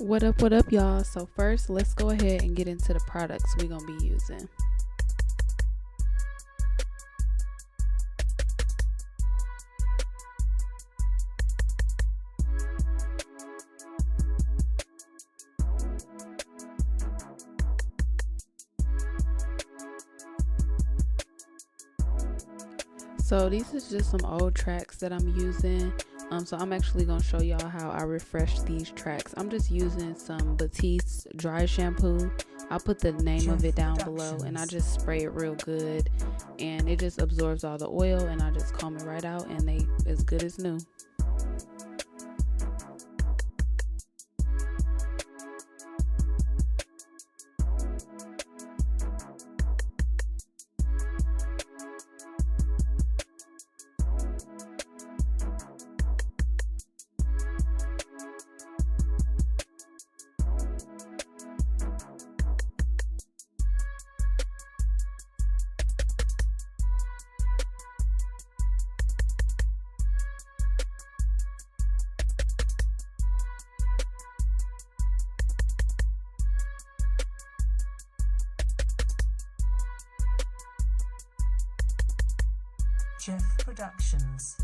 What up, y'all? So first, let's go ahead and get into the products we're gonna be using. So these is just some old tracks that I'm using. So I'm actually gonna show y'all how I refresh these tracks. I'm just using some Batiste Dry Shampoo. I'll put the name of it down below, and I just spray it real good, and it just absorbs all the oil, and I just comb it right out, and they as good as new. Jeff Productions.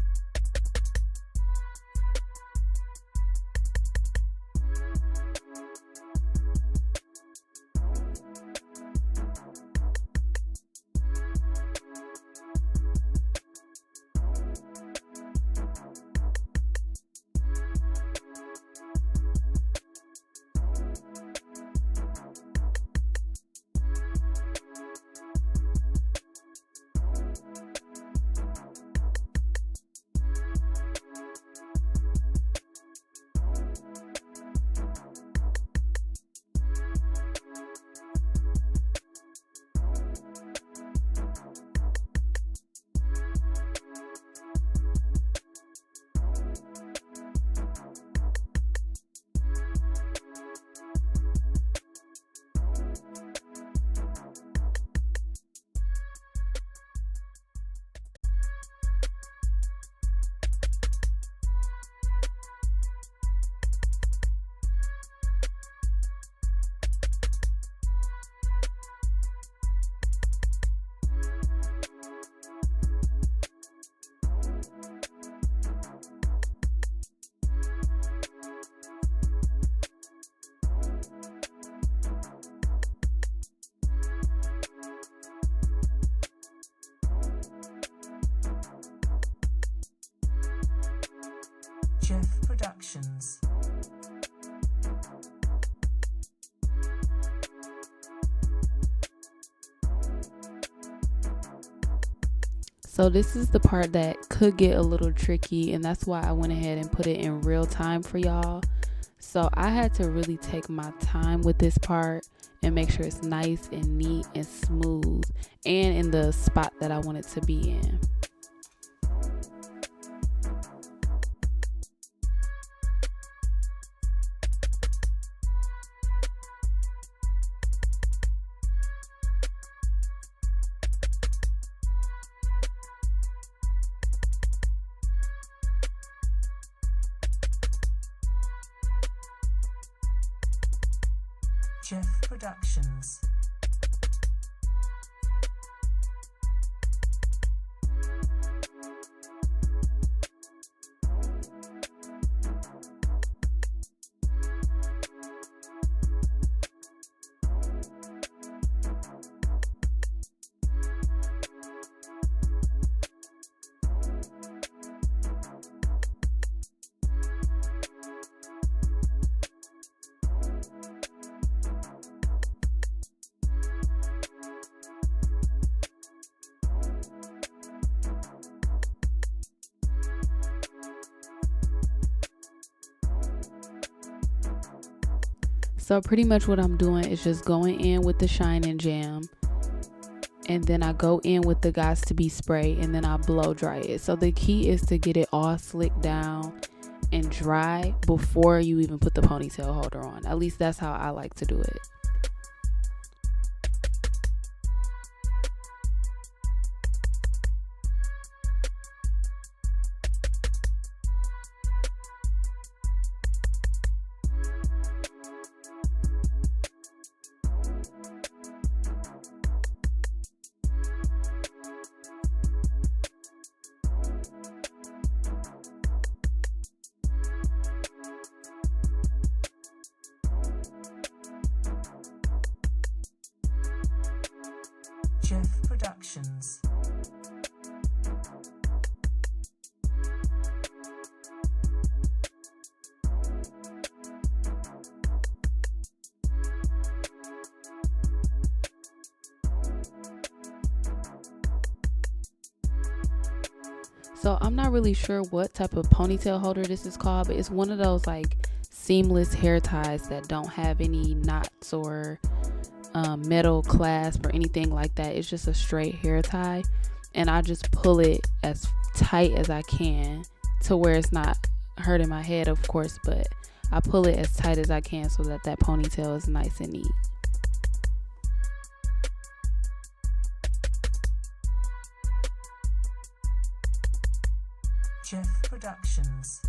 Jeff Productions. So this is the part that could get a little tricky, and that's why I went ahead and put it in real time for y'all. So I had to really take my time with this part and make sure it's nice and neat and smooth and in the spot that I want it to be in. Jeff Productions. So pretty much what I'm doing is just going in with the Shine and Jam, and then I go in with the Guys to Be spray, and then I blow dry it. So the key is to get it all slicked down and dry before you even put the ponytail holder on. At least that's how I like to do it. Jeff Productions. So I'm not really sure what type of ponytail holder this is called, but it's one of those like seamless hair ties that don't have any knots or metal clasp or anything like that. It's just a straight hair tie, and I just pull it as tight as I can to where it's not hurting my head, of course, but I pull it as tight as I can so that that ponytail is nice and neat. Jeff Productions.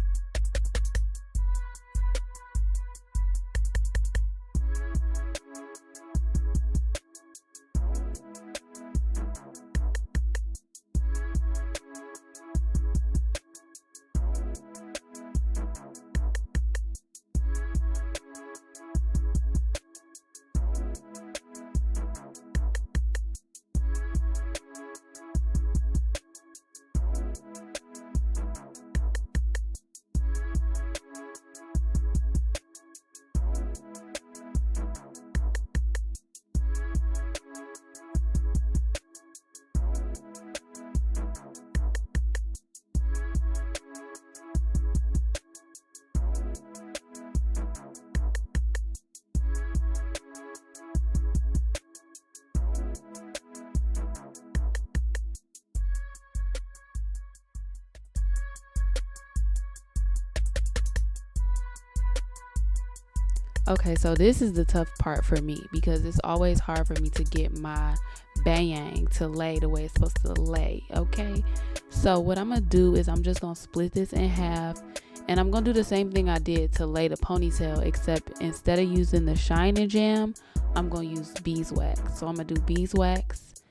Okay, so this is the tough part for me because it's always hard for me to get my bang to lay the way it's supposed to lay. Okay, so what I'm gonna do is I'm just gonna split this in half, and I'm gonna do the same thing I did to lay the ponytail, except instead of using the shine and jam, I'm gonna use beeswax. So I'm gonna do beeswax,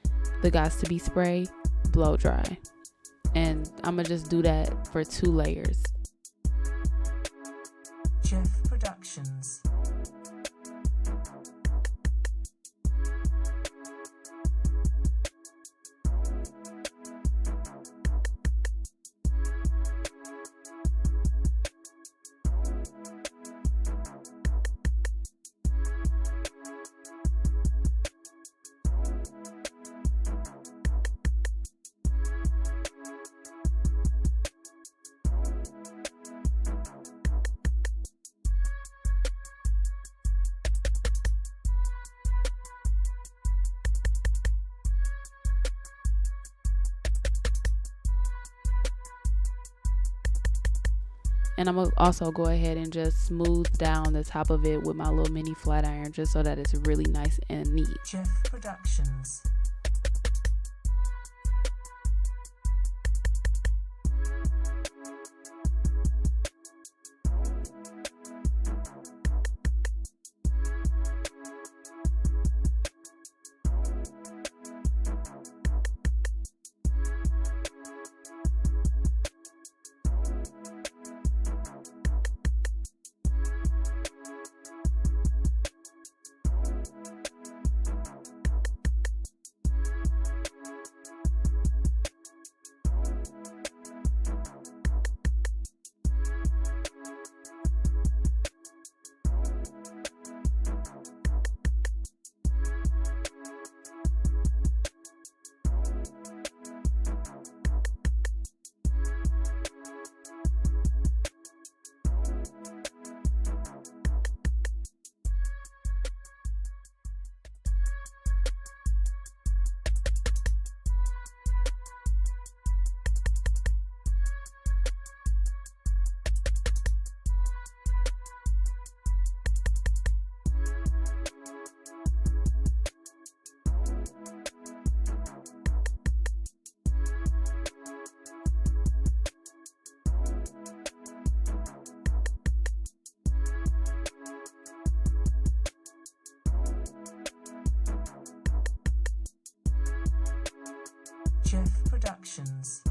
the Gots to Be spray, blow dry, and I'm gonna just do that for 2 layers. Jeff Productions. And I'm gonna also go ahead and just smooth down the top of it with my little mini flat iron, just so that it's really nice and neat. Jeff Productions. Jeff Productions.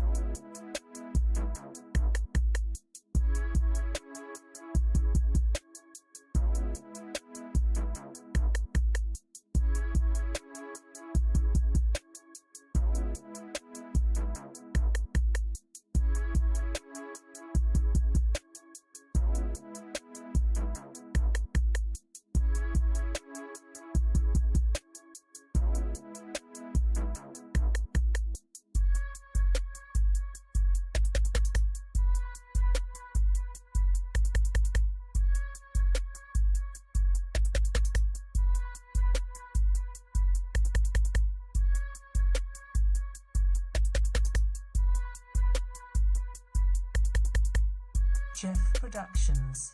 Jeff Productions.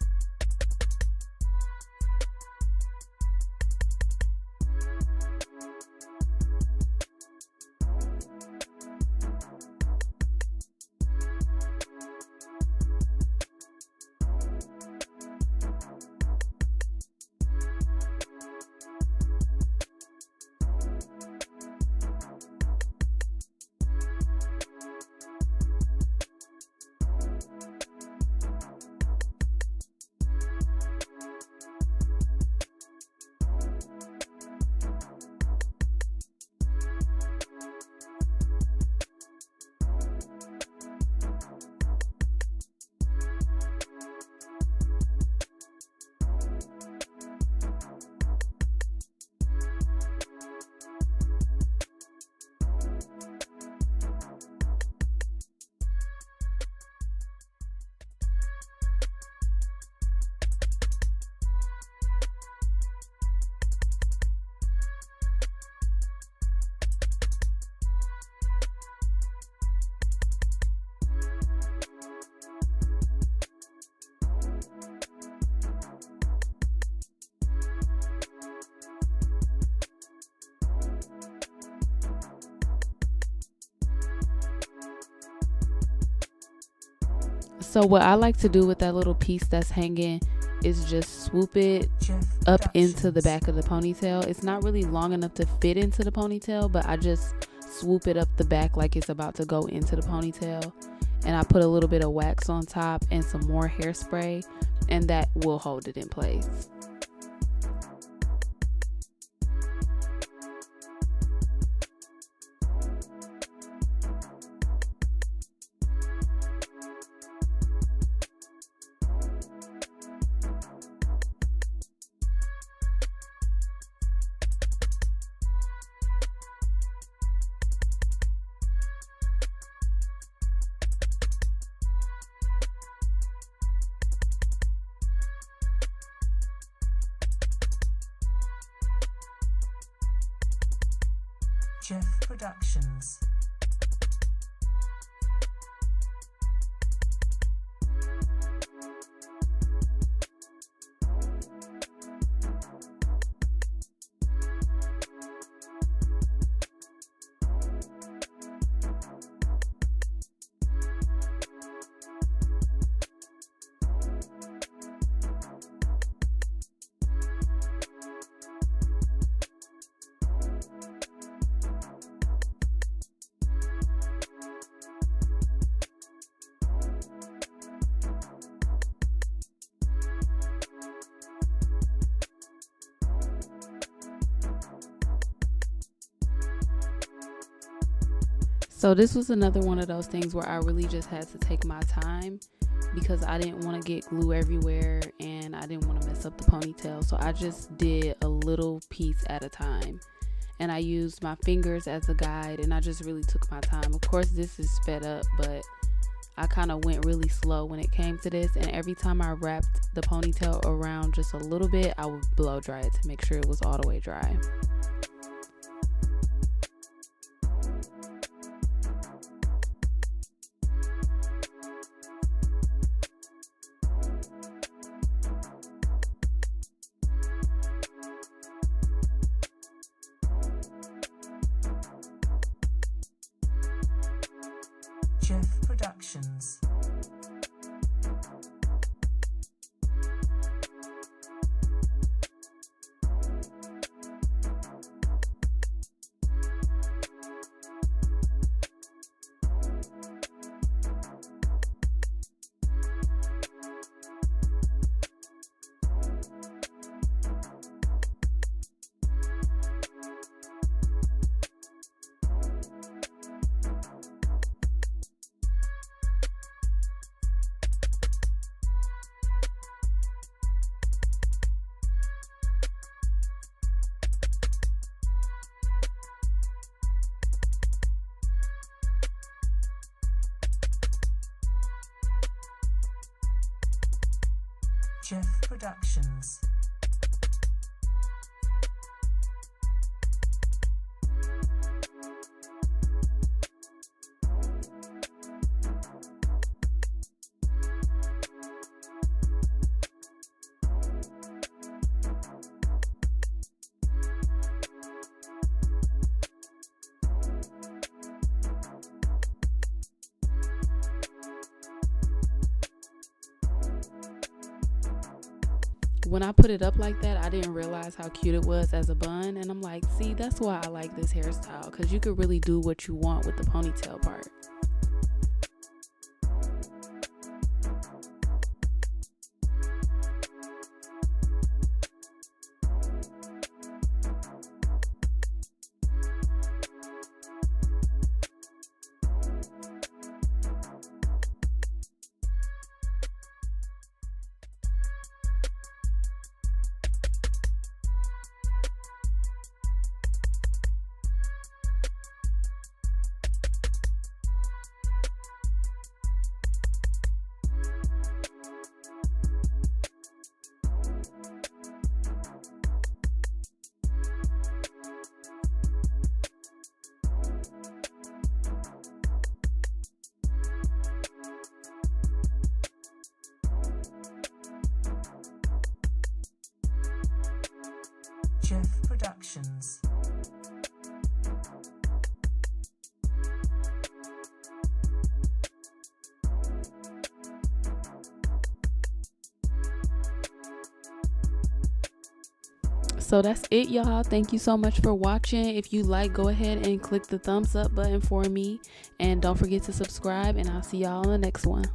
So what I like to do with that little piece that's hanging is just swoop it Jeff up into the Productions. back of the ponytail. It's not really long enough to fit into the ponytail, but I just swoop it up the back like it's about to go into the ponytail. And I put a little bit of wax on top and some more hairspray, and that will hold it in place. Jeff Productions. So this was another one of those things where I really just had to take my time because I didn't want to get glue everywhere and I didn't want to mess up the ponytail. So I just did a little piece at a time. And I used my fingers as a guide and I just really took my time. Of course, this is sped up, but I kind of went really slow when it came to this. And every time I wrapped the ponytail around just a little bit, I would blow dry it to make sure it was all the way dry. Jeff Productions. Jeff Productions. when I put it up like that, I didn't realize how cute it was as a bun. And I'm like, see, that's why I like this hairstyle, because you could really do what you want with the ponytail part. Jeff Productions. So that's it, y'all. Thank you so much for watching. If you like, go ahead and click the thumbs up button for me, and don't forget to subscribe, and I'll see y'all on the next one.